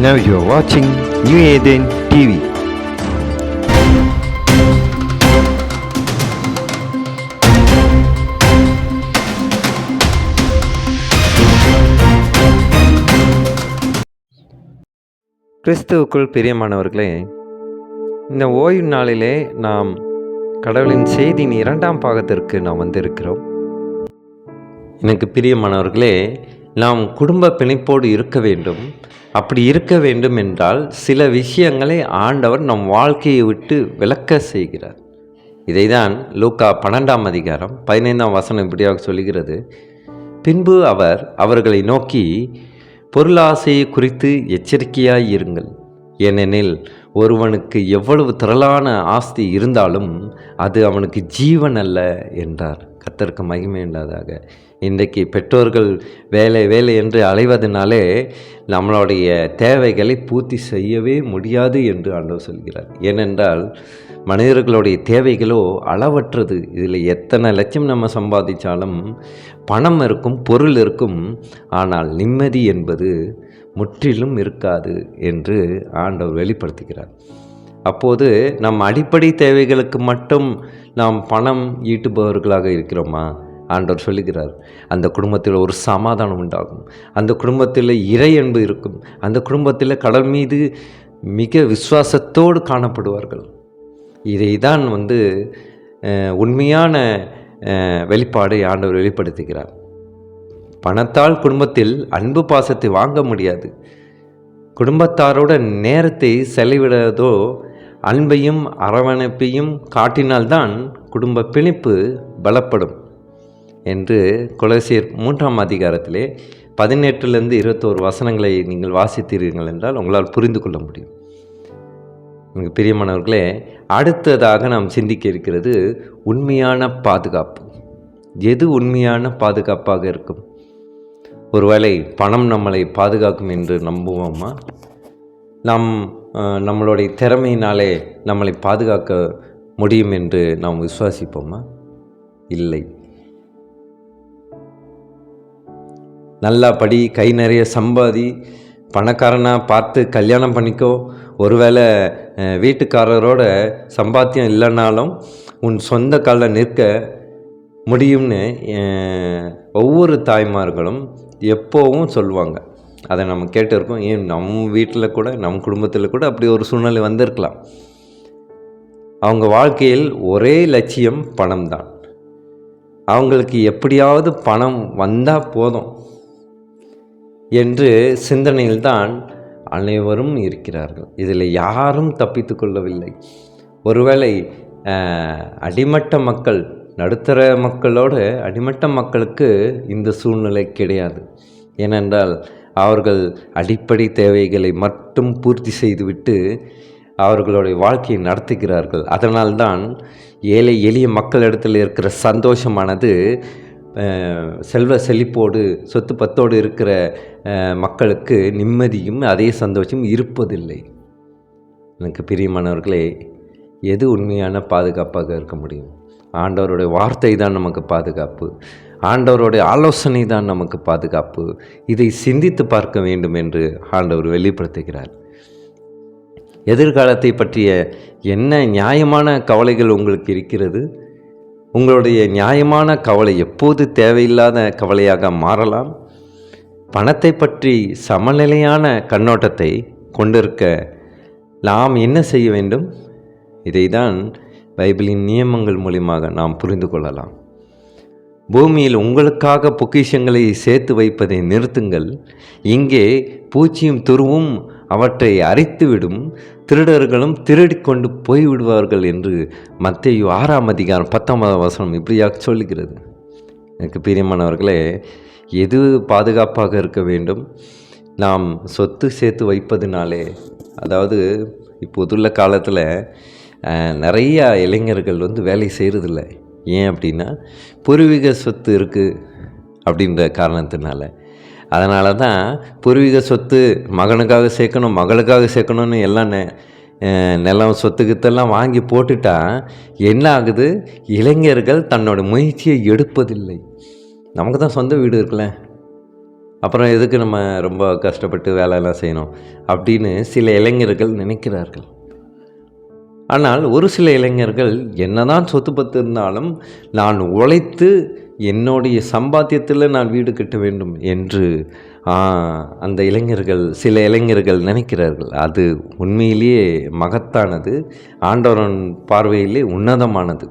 Now you are watching New Eden TV. கிறிஸ்துவுக்குள் பிரியமானவர்களே, இந்த ஓய்வு நாளிலே நாம் கடவுளின் செய்தியின் 2ஆம் பாகத்திற்கு நாம் வந்திருக்கிறோம். எனக்கு பிரியமானவர்களே, நாம் குடும்ப பிணைப்போடு இருக்க வேண்டும். அப்படி இருக்க வேண்டும் என்றால் சில விஷயங்களை ஆண்டவர் நம் வாழ்க்கையை விட்டு விலக்க செய்கிறார். இதைதான் லூக்கா 12ஆம் அதிகாரம் 15ஆம் வசனம் இப்படியாக சொல்கிறது. பின்பு அவர் அவர்களை நோக்கி, பொருளாசையை குறித்து எச்சரிக்கையாய் இருங்கள். ஏனெனில் ஒருவனுக்கு எவ்வளவு திரளான ஆஸ்தி இருந்தாலும் அது அவனுக்கு ஜீவன் அல்ல என்றார். கர்த்தருக்கு மகிமை உண்டாதாக. இன்றைக்கு பெற்றோர்கள் வேலை வேலை என்று அலைவதனாலே நம்மளுடைய தேவைகளை பூர்த்தி செய்யவே முடியாது என்று ஆண்டவர் சொல்கிறார். ஏனென்றால் மனிதர்களுடைய தேவைகளோ அளவற்றது. இதில் எத்தனை லட்சம் நம்ம சம்பாதிச்சாலும் பணம் இருக்கும், பொருள் இருக்கும், ஆனால் நிம்மதி என்பது முற்றிலும் இருக்காது என்று ஆண்டவர் வெளிப்படுத்துகிறார். அப்போது நம் அடிப்படை தேவைகளுக்கு மட்டும் நாம் பணம் ஈட்டுபவர்களாக இருக்கிறோமா? ஆண்டவர் சொல்லுகிறார், அந்த குடும்பத்தில் ஒரு சமாதானம் உண்டாகும், அந்த குடும்பத்தில் இறை அன்பு இருக்கும், அந்த குடும்பத்தில் கடவுள் மீது மிக விசுவாசத்தோடு காணப்படுவார்கள். இதை தான் உண்மையான வெளிப்பாடை ஆண்டவர் வெளிப்படுத்துகிறார். பணத்தால் குடும்பத்தில் அன்பு பாசத்தை வாங்க முடியாது. குடும்பத்தாரோட நேரத்தை செலவிடுவதோ அன்பையும் அரவணைப்பையும் காட்டினால்தான் குடும்ப பிணைப்பு பலப்படும் என்று கொலோசியர் 3ஆம் அதிகாரத்திலே 18 21 வசனங்களை நீங்கள் வாசித்தீர்கள் என்றால் உங்களால் புரிந்து கொள்ள முடியும். மிக பிரியமானவர்களே, அடுத்ததாக நாம் சிந்திக்க இருக்கிறது உண்மையான பாதுகாப்பு. எது உண்மையான பாதுகாப்பாக இருக்கும்? ஒருவேளை பணம் நம்மளை பாதுகாக்கும் என்று நம்புவோமா? நம்மளுடைய திறமையினாலே நம்மளை பாதுகாக்க முடியும் என்று நாம் விசுவாசிப்போமா? இல்லை. நல்லா படி, கை நிறைய சம்பாதி, பணக்காரனாக பார்த்து கல்யாணம் பண்ணிக்கோ. ஒருவேளை வீட்டுக்காரரோட சம்பாத்தியம் இல்லைனாலும் உன் சொந்த காலில் நிற்க முடியும்னு ஒவ்வொரு தாய்மார்களும் எப்போவும் சொல்லுவாங்க. அதை நம்ம கேட்டிருக்கோம். ஏன் நம்ம வீட்டில் கூட, நம் குடும்பத்தில் கூட அப்படி ஒரு சூழ்நிலை வந்திருக்கலாம். அவங்க வாழ்க்கையில் ஒரே லட்சியம் பணம் தான். அவங்களுக்கு எப்படியாவது பணம் வந்தால் போதும் என்று சிந்தனையில்தான் அனைவரும் இருக்கிறார்கள். இதில் யாரும் தப்பித்து கொள்ளவில்லை. ஒருவேளை அடிமட்ட மக்கள், நடுத்தர மக்களோடு அடிமட்ட மக்களுக்கு இந்த சூழ்நிலை கிடையாது. ஏனென்றால் அவர்கள் அடிப்படை தேவைகளை மட்டும் பூர்த்தி செய்துவிட்டு அவர்களுடைய வாழ்க்கையை நடத்துகிறார்கள். அதனால்தான் ஏழை எளிய மக்களிடத்தில் இருக்கிற சந்தோஷமானது செல்வ செழிப்போடு சொத்து பத்தோடு இருக்கிற மக்களுக்கு நிம்மதியும் அதே சந்தோஷம் இருப்பதில்லை. எனக்கு பிரியமானவர்களே, எது உண்மையான பாதுகாப்பாக இருக்க முடியும்? ஆண்டவருடைய வார்த்தை தான் நமக்கு பாதுகாப்பு. ஆண்டவருடைய ஆலோசனை தான் நமக்கு பாதுகாப்பு. இதை சிந்தித்து பார்க்க வேண்டும் என்று ஆண்டவர் வெளிப்படுத்துகிறார். எதிர்காலத்தை பற்றிய என்ன நியாயமான கவலைகள் உங்களுக்கு இருக்கிறது? உங்களுடைய நியாயமான கவலை எப்போது தேவையில்லாத கவலையாக மாறலாம். பணத்தை பற்றி சமநிலையான கண்ணோட்டத்தை கொண்டிருக்க நாம் என்ன செய்ய வேண்டும்? இதை தான் பைபிளின் நியமங்கள் மூலமாக நாம் புரிந்து கொள்ளலாம். பூமியில் உங்களுக்காக பொக்கிஷங்களை சேர்த்து வைப்பதை நிறுத்துங்கள். இங்கே பூச்சியும் துருவும் அவற்றை அரித்துவிடும், திருடர்களும் திருடி கொண்டு போய்விடுவார்கள் என்று மத்தேயு 6ஆம் அதிகாரம் 10ஆம் வசனம் இப்படியாக சொல்லுகிறது. எனக்கு பிரியமானவர்களே, எது பாதுகாப்பாக இருக்க வேண்டும்? நாம் சொத்து சேர்த்து வைப்பதினாலே, அதாவது இப்போதுள்ள காலத்தில் நிறைய இளைஞர்கள் வேலை செய்கிறதில்ல. ஏன் அப்படின்னா பூர்வீக சொத்து இருக்குது அப்படின்ற காரணத்தினால. அதனால தான் பூர்வீக சொத்து மகனுக்காக சேர்க்கணும், மகளுக்காக சேர்க்கணும்னு எல்லாம் நிலம் சொத்துக்கத்தெல்லாம் வாங்கி போட்டுட்டா என்ன ஆகுது? இளைஞர்கள் தன்னோட முயற்சியை எடுப்பதில்லை. நமக்கு தான் சொந்த வீடு இருக்குல்ல, அப்புறம் எதுக்கு நம்ம ரொம்ப கஷ்டப்பட்டு வேலையெல்லாம் செய்யணும் அப்படின்னு சில இளைஞர்கள் நினைக்கிறார்கள். ஆனால் ஒரு சில இளைஞர்கள் என்னதான் சொத்து பத்து இருந்தாலும் நான் உழைத்து என்னுடைய சம்பாத்தியத்தில் நான் வீடு கட்ட வேண்டும் என்று அந்த சில இளைஞர்கள் நினைக்கிறார்கள். அது உண்மையிலேயே மகத்தானது, ஆண்டவரின் பார்வையிலே உன்னதமானது.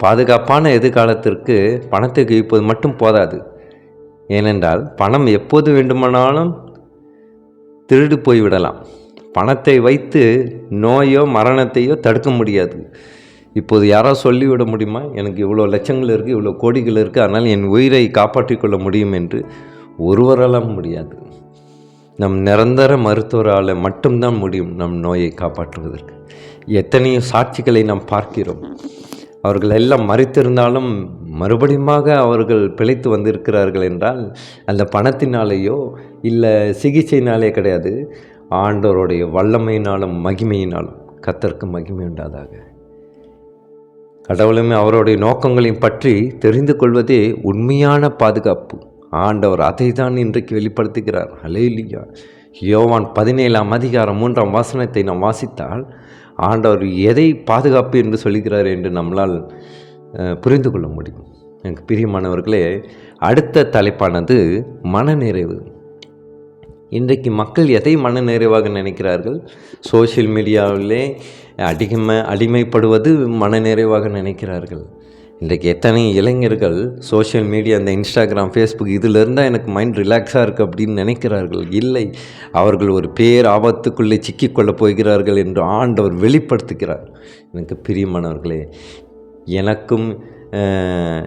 பாதுகாப்பான எதிர்காலத்திற்கு பணத்தை குவிப்பது மட்டும் போதாது. ஏனென்றால் பணம் எப்போது வேண்டுமானாலும் திருடு போய்விடலாம். பணத்தை வைத்து நோயோ மரணத்தையோ தடுக்க முடியாது. இப்போது யாரோ சொல்லிவிட முடியுமா, எனக்கு இவ்வளோ லட்சங்கள் இருக்குது, இவ்வளோ கோடிகள் இருக்குது, அதனால் என் உயிரை காப்பாற்றிக் கொள்ள முடியும் என்று ஒருவரால் முடியாது. நம் நிரந்தர மருத்துவரால் மட்டும்தான் முடியும் நம் நோயை காப்பாற்றுவதற்கு. எத்தனையோ சாட்சிகளை நாம் பார்க்கிறோம். அவர்கள் எல்லாம் மறித்திருந்தாலும் மறுபடியுமாக அவர்கள் பிழைத்து வந்திருக்கிறார்கள் என்றால் அந்த பணத்தினாலேயோ இல்லை சிகிச்சையினாலே கிடையாது, ஆண்டவருடைய வல்லமையினாலும் மகிமையினாலும். கர்த்தருக்கு மகிமை உண்டாதாக. கடவுளுமே அவருடைய நோக்கங்களையும் பற்றி தெரிந்து கொள்வதே உண்மையான பாதுகாப்பு. ஆண்டவர் அதை தான் இன்றைக்கு வெளிப்படுத்துகிறார். அல்லேலூயா. யோவான் 17:3 நாம் வாசித்தால் ஆண்டவர் எதை பாதுகாப்பு என்று சொல்கிறார் என்று நம்மளால் புரிந்து கொள்ள முடியும். எனக்கு பிரியமானவர்களே, அடுத்த தலைப்பானது மனநிறைவு. இன்றைக்கு மக்கள் எதை மனநிறைவாக நினைக்கிறார்கள்? சோஷியல் மீடியாவிலே அடிமைப்படுவது மனநிறைவாக நினைக்கிறார்கள். இன்றைக்கு எத்தனை இளைஞர்கள் சோஷியல் மீடியா, இந்த இன்ஸ்டாகிராம், ஃபேஸ்புக் இதில் இருந்தால் எனக்கு மைண்ட் ரிலாக்ஸாக இருக்குது அப்படின்னு நினைக்கிறார்கள். இல்லை, அவர்கள் ஒரு பேர் ஆபத்துக்குள்ளே சிக்கிக்கொள்ளப் போகிறார்கள் என்று ஆண்டவர் வெளிப்படுத்துகிறார். எனக்கு பிரியமானவர்களே, எனக்கும்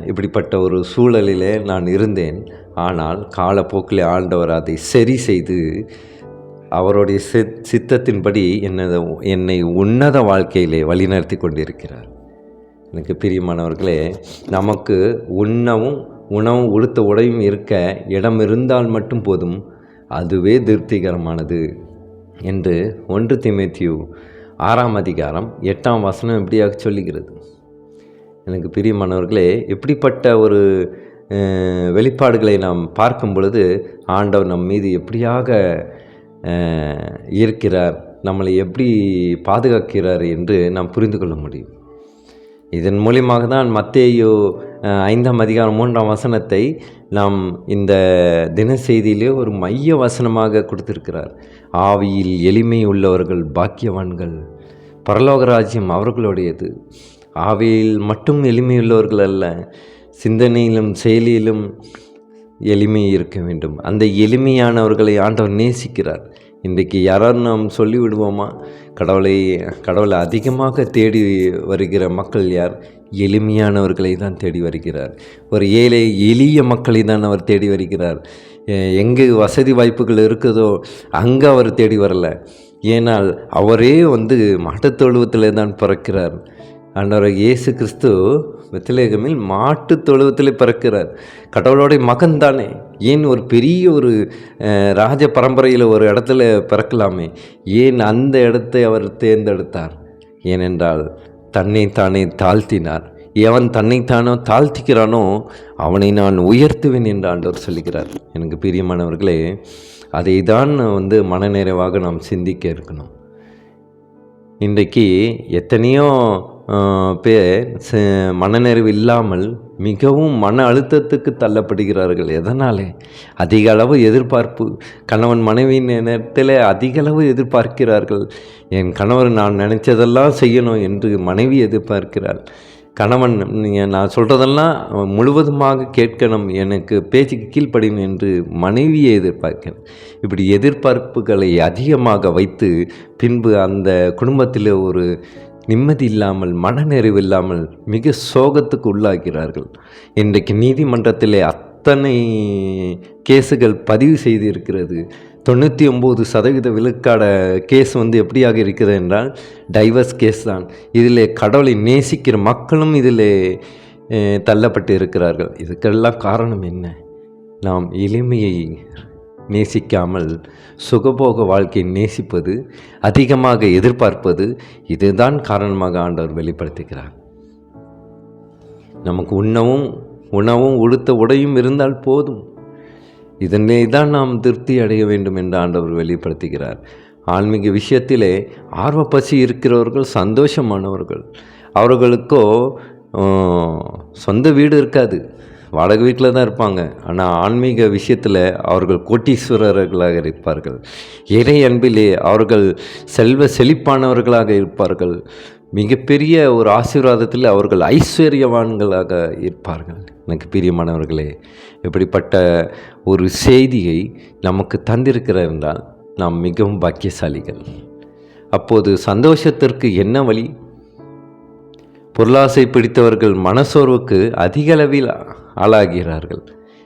இப்படிப்பட்ட ஒரு சூழலிலே நான் இருந்தேன். ஆனால் காலப்போக்கில் ஆண்டவர் அதை சரி செய்து அவருடைய சித்தத்தின்படி என்னை உன்னத வாழ்க்கையிலே வழிநடத்தி கொண்டிருக்கிறார். எனக்கு பிரியமானவர்களே, நமக்கு உணவும் உடுத்த உடையும் இருக்க இடம் இருந்தால் மட்டும் போதும், அதுவே திருப்திகரமானது என்று 1 தீமோத்தேயு 6:8 இப்படியாக சொல்லுகிறது. எனக்கு பிரியமானவர்களே, இப்படிப்பட்ட ஒரு வெளிப்பாடுகளை நாம் பார்க்கும் பொழுது ஆண்டவர் நம் மீது எப்படியாக இருக்கிறார், நம்மளை எப்படி பாதுகாக்கிறார் என்று நாம் புரிந்து கொள்ள முடியும். இதன் மூலியமாக தான் மத்தேயு 5:3 நாம் இந்த தின செய்தியிலே ஒரு மைய வசனமாக கொடுத்திருக்கிறார். ஆவியில் எளிமை உள்ளவர்கள் பாக்கியவான்கள், பரலோக ராஜ்யம் அவர்களுடையது. ஆவியில் மட்டும் எளிமையுள்ளவர்கள் அல்ல, சிந்தனையிலும் செயலிலும் எளிமை இருக்க வேண்டும். அந்த எளிமையானவர்களை ஆண்டவர் நேசிக்கிறார். இன்றைக்கு யாராவது நாம் சொல்லிவிடுவோமா? கடவுளை அதிகமாக தேடி வருகிற மக்கள் யார்? எளிமையானவர்களை தான் தேடி வருகிறார். ஒரு எளிய மக்களை தான் அவர் தேடி வருகிறார். எங்கே வசதி வாய்ப்புகள் இருக்குதோ அங்கே அவர் தேடி வரல. ஏனால் அவரே மாட்டுத் தொழுவத்தில் தான் பிறக்கிறார். ஆண்டவர் இயேசு கிறிஸ்து பெத்லகேமில் மாட்டுத் தொழுவத்தில் பிறக்கிறார். கடவுளுடைய மகன் தானே, ஏன் ஒரு பெரிய ஒரு ராஜ பரம்பரையில் ஒரு இடத்துல பிறக்கலாமே, ஏன் அந்த இடத்தை அவர் தேர்ந்தெடுத்தார்? ஏனென்றால் தன்னைத்தானே தாழ்த்தினார். எவன் தன்னைத்தானோ தாழ்த்திக்கிறானோ அவனை நான் உயர்த்துவேன் என்று ஆண்டவர் சொல்லுகிறார். எனக்கு பிரியமானவர்களே, அதை தான் மனநிறைவாக நாம் சிந்திக்க இருக்கணும். இன்றைக்கு எத்தனையோ பேர் மனநிறைவு இல்லாமல் மிகவும் மன அழுத்தத்துக்கு தள்ளப்படுகிறார்கள். எதனாலே? அதிக அளவு எதிர்பார்ப்பு. கணவன் மனைவியின் நேரத்தில் அதிக அளவு எதிர்பார்க்கிறார்கள். என் கணவர் நான் நினச்சதெல்லாம் செய்யணும் என்று மனைவி எதிர்பார்க்கிறாள். கணவன் நான் சொல்கிறதெல்லாம் முழுவதுமாக கேட்கணும், எனக்கு பேச்சுக்கு கீழ்ப்படியும் என்று மனைவியை எதிர்பார்க்கிறேன். இப்படி எதிர்பார்ப்புகளை அதிகமாக வைத்து பின்பு அந்த குடும்பத்தில் ஒரு நிம்மதி இல்லாமல், மனநிறைவு இல்லாமல் மிக சோகத்துக்கு உள்ளாகிறார்கள். இன்றைக்கு நீதிமன்றத்திலே அத்தனை கேஸுகள் பதிவு செய்து இருக்கிறது. 99% விழுக்காட கேஸ் எப்படியாக இருக்கிறது என்றால் டைவர்ஸ் கேஸ் தான். இதில் கடவுளை நேசிக்கிற மக்களும் இதில் தள்ளப்பட்டு இருக்கிறார்கள். இதுக்கெல்லாம் காரணம் என்ன? நாம் எளிமையை நேசிக்காமல் சுகபோக வாழ்க்கையை நேசிப்பது, அதிகமாக எதிர்பார்ப்பது, இதுதான் காரணமாக ஆண்டவர் வெளிப்படுத்துகிறார். நமக்கு உணவும் உடுத்த உடையும் இருந்தால் போதும். இதனை தான் நாம் திருப்தி அடைய வேண்டும் என்று ஆண்டவர் வெளிப்படுத்துகிறார். ஆன்மீக விஷயத்திலே ஆர்வப்பசி இருக்கிறவர்கள் சந்தோஷமானவர்கள். அவர்களுக்கோ சொந்த வீடு இருக்காது, வாடகை வீட்டில் தான் இருப்பாங்க. ஆனால் ஆன்மீக விஷயத்தில் அவர்கள் கோட்டீஸ்வரர்களாக இருப்பார்கள். இறை அன்பிலே அவர்கள் செல்வ செழிப்பானவர்களாக இருப்பார்கள். மிகப்பெரிய ஒரு ஆசீர்வாதத்தில் அவர்கள் ஐஸ்வர்யவான்களாக இருப்பார்கள். எனக்கு பிரியமானவர்களே, இப்படிப்பட்ட ஒரு செய்தியை நமக்கு தந்திருக்கிறார் என்றால் நாம் மிகவும் பாக்கியசாலிகள். அப்போது சந்தோஷத்திற்கு என்ன வழி? பொருளாசை பிடித்தவர்கள் மனசோர்வுக்கு அதிக அளவில் ஆளாகிறார்கள்.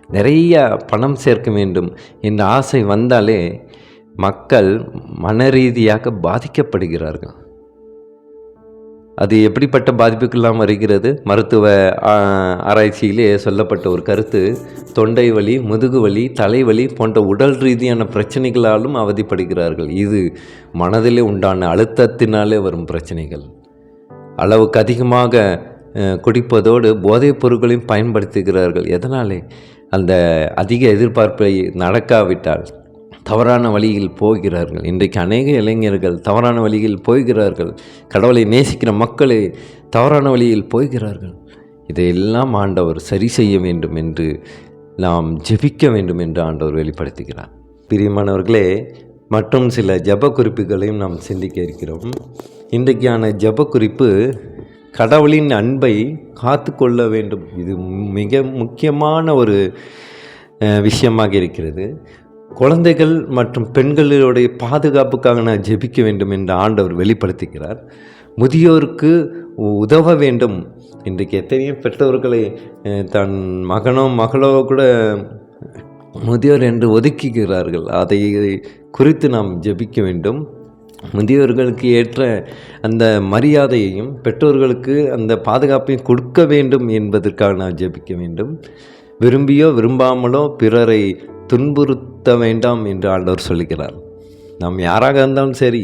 நிறைய பணம் சேர்க்க வேண்டும் என்ற ஆசை வந்தாலே மக்கள் மனரீதியாக பாதிக்கப்படுகிறார்கள். அது எப்படிப்பட்ட பாதிப்புக்கெல்லாம் வருகிறது? மருத்துவ ஆராய்ச்சியிலே சொல்லப்பட்ட ஒரு கருத்து, தொண்டை வலி, முதுகு வலி, தலைவலி போன்ற உடல் ரீதியான பிரச்சனைகளாலும் அவதிப்படுகிறார்கள். இது மனதிலே உண்டான அழுத்தத்தினாலே வரும் பிரச்சனைகள். அளவுக்கு அதிகமாக குடிப்பதோடு போதைப் பொருட்களையும் பயன்படுத்துகிறார்கள். எதனாலே? அந்த அதிக எதிர்பார்ப்பை நடக்காவிட்டால் தவறான வழியில் போகிறார்கள். இன்றைக்கு அநேக இளைஞர்கள் தவறான வழியில் போகிறார்கள். கடவுளை நேசிக்கிற மக்களே தவறான வழியில் போகிறார்கள். இதையெல்லாம் ஆண்டவர் சரி செய்ய வேண்டும் என்று நாம் ஜெபிக்க வேண்டும் என்று ஆண்டவர் வெளிப்படுத்துகிறார். பிரியமானவர்களே, மற்றும் சில ஜப குறிப்புகளையும் நாம் சிந்திக்க இருக்கிறோம். இன்றைக்கான ஜப குறிப்பு, கடவுளின் அன்பை காத்து கொள்ள வேண்டும். இது மிக முக்கியமான ஒரு விஷயமாக இருக்கிறது. குழந்தைகள் மற்றும் பெண்களுடைய பாதுகாப்புக்காக நான் ஜெபிக்க வேண்டும் என்று ஆண்டவர் வெளிப்படுத்துகிறார். முதியோருக்கு உதவ வேண்டும். இன்றைக்கு எத்தனையோ பெற்றோர்களை தன் மகனோ மகளோ கூட முதியோர் என்று ஒதுக்குகிறார்கள். அதை குறித்து நாம் ஜெபிக்க வேண்டும். முதியோர்களுக்கு ஏற்ற அந்த மரியாதையையும் பெற்றோர்களுக்கு அந்த பாதுகாப்பையும் கொடுக்க வேண்டும் என்பதற்காக நாம் ஜெபிக்க வேண்டும். விரும்பியோ விரும்பாமலோ பிறரை துன்புறுத்த வேண்டாம் என்று ஆண்டவர் சொல்லுகிறார். நாம் யாராக இருந்தாலும் சரி,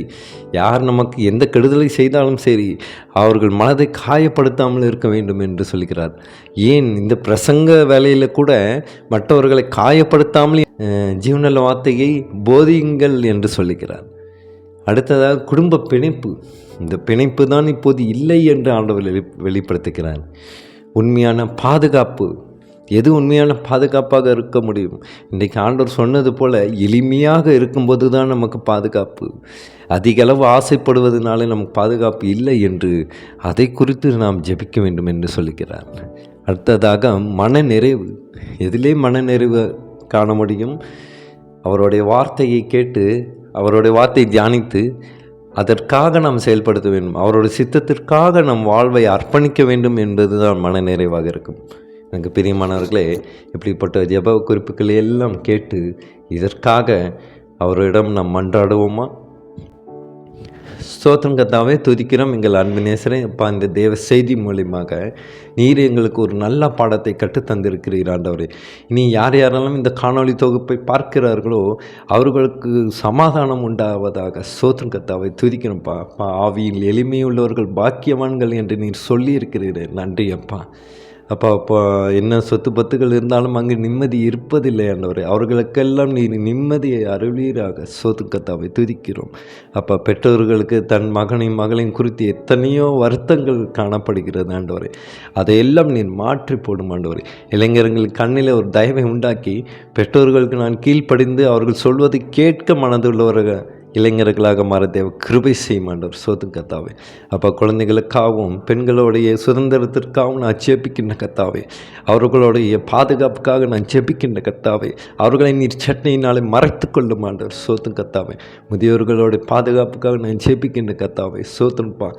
யார் நமக்கு எந்த கெடுதலை செய்தாலும் சரி, அவர்கள் மனதை காயப்படுத்தாமல் இருக்க வேண்டும் என்று சொல்கிறார். ஏன் இந்த பிரசங்க வேலையில் கூட மற்றவர்களை காயப்படுத்தாமல் ஜீவநல வார்த்தையை போதியுங்கள் என்று சொல்லுகிறார். அடுத்ததாக குடும்ப பிணைப்பு. இந்த பிணைப்பு தான் இப்போது இல்லை என்று ஆண்டவர் வெளிப்படுத்துகிறார். உண்மையான பாதுகாப்பு. எது உண்மையான பாதுகாப்பாக இருக்க முடியும்? இன்றைக்கு ஆண்டவர் சொன்னது போல் எளிமையாக இருக்கும்போது தான் நமக்கு பாதுகாப்பு. அதிக அளவு ஆசைப்படுவதனாலே நமக்கு பாதுகாப்பு இல்லை என்று அதை குறித்து நாம் ஜெபிக்க வேண்டும் என்று சொல்லுகிறார். அடுத்ததாக மன நிறைவு. எதிலே மன நிறைவு காண முடியும்? அவருடைய வார்த்தையை கேட்டு, அவருடைய வார்த்தையை தியானித்து அதற்காக நாம் செயல்படுத்த வேண்டும். அவருடைய சித்தத்திற்காக நம் வாழ்வை அர்ப்பணிக்க வேண்டும் என்பது தான் மன நிறைவாக இருக்கும். எனக்கு பிரியமானவர்களே, இப்படிப்பட்ட ஜெப குறிப்புகள் எல்லாம் கேட்டு இதற்காக அவரிடம் நாம் மன்றாடுவோமா? ஸ்தோத்திரம் கர்த்தாவே, துதிக்கிறோம் எங்கள் அன்பு நேசரே. அப்பா, இந்த தேவ செய்தி மூலியமாக நீர் எங்களுக்கு ஒரு நல்ல பாடத்தை கற்றுத்தந்திருக்கிறீர் ஆண்டவரே. இனி யார் யாரெல்லாம் இந்த காணொளி தொகுப்பை பார்க்கிறார்களோ அவர்களுக்கு சமாதானம் உண்டாவதாக. ஸ்தோத்திரம் கர்த்தாவே, துதிக்கிறோம்ப்பா. அப்பா, ஆவியில் எளிமையுள்ளவர்கள் பாக்கியவான்கள் என்று நீர் சொல்லி இருக்கிறீர். நன்றி அப்பா. அப்போ என்ன சொத்து பத்துகள் இருந்தாலும் அங்கு நிம்மதி இருப்பதில்லை ஆண்டவரே. அவர்களுக்கெல்லாம் நீர் நிம்மதியை அருளீராக. கர்த்தாவை துதிக்கிறோம். அப்போ பெற்றோர்களுக்கு தன் மகனையும் மகளையும் குறித்து எத்தனையோ வருத்தங்கள் காணப்படுகிறது ஆண்டவரே. அதையெல்லாம் நீர் மாற்றி போடும் ஆண்டவரே. இளைஞர்கள் கண்ணில் ஒரு தயவை உண்டாக்கி பெற்றோர்களுக்கு நான் கீழ்ப்படிந்து அவர்கள் சொல்வதை கேட்க மனதுள்ளவர்கள் இளைஞர்களாக மாற தேவ கிருபை செய்யும் ஆண்டவர். கர்த்தாவே. அப்போ குழந்தைகளுக்காகவும் பெண்களுடைய சுதந்திரத்திற்காகவும் நான் ஜெபிக்கின்ற கர்த்தாவே. அவர்களுடைய பாதுகாப்புக்காக நான் ஜெபிக்கின்ற கர்த்தாவே. அவர்களை நீர் சட்டையினாலே மறைத்து கொள்ளும் ஆண்டவர். கர்த்தாவே. முதியோர்களுடைய பாதுகாப்புக்காக நான் ஜெபிக்கின்ற கர்த்தாவே. சோத்திரப்பா.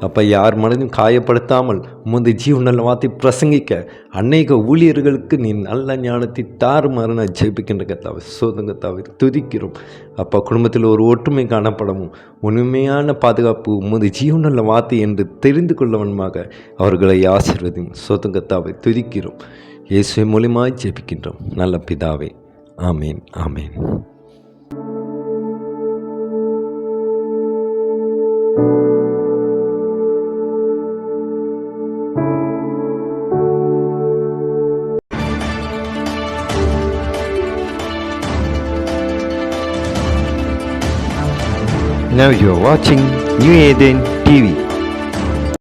அப்போ யார் மனதையும் காயப்படுத்தாமல் உமது ஜீவநல வார்த்தை பிரசங்கிக்க அநேக ஊழியர்களுக்கு நீ நல்ல ஞானத்தை தாறுமாறு நான் ஜெபிக்கின்ற கர்த்தாவே. கர்த்தாவே, துதிக்கிறோம். அப்போ குடும்பத்தில் ஒரு ஒற்றுமை காணப்படவும் உண்மையான பாதுகாப்பு உமது ஜீவநல வார்த்தை என்று தெரிந்து கொள்ளவனுமாக அவர்களை ஆசீர்வதியும். கர்த்தாவை, துதிக்கிறோம். இயேசுவை மூலமாய் ஜெபிக்கின்றோம் நல்ல பிதாவே. ஆமேன், ஆமேன். Now you are watching New Eden TV.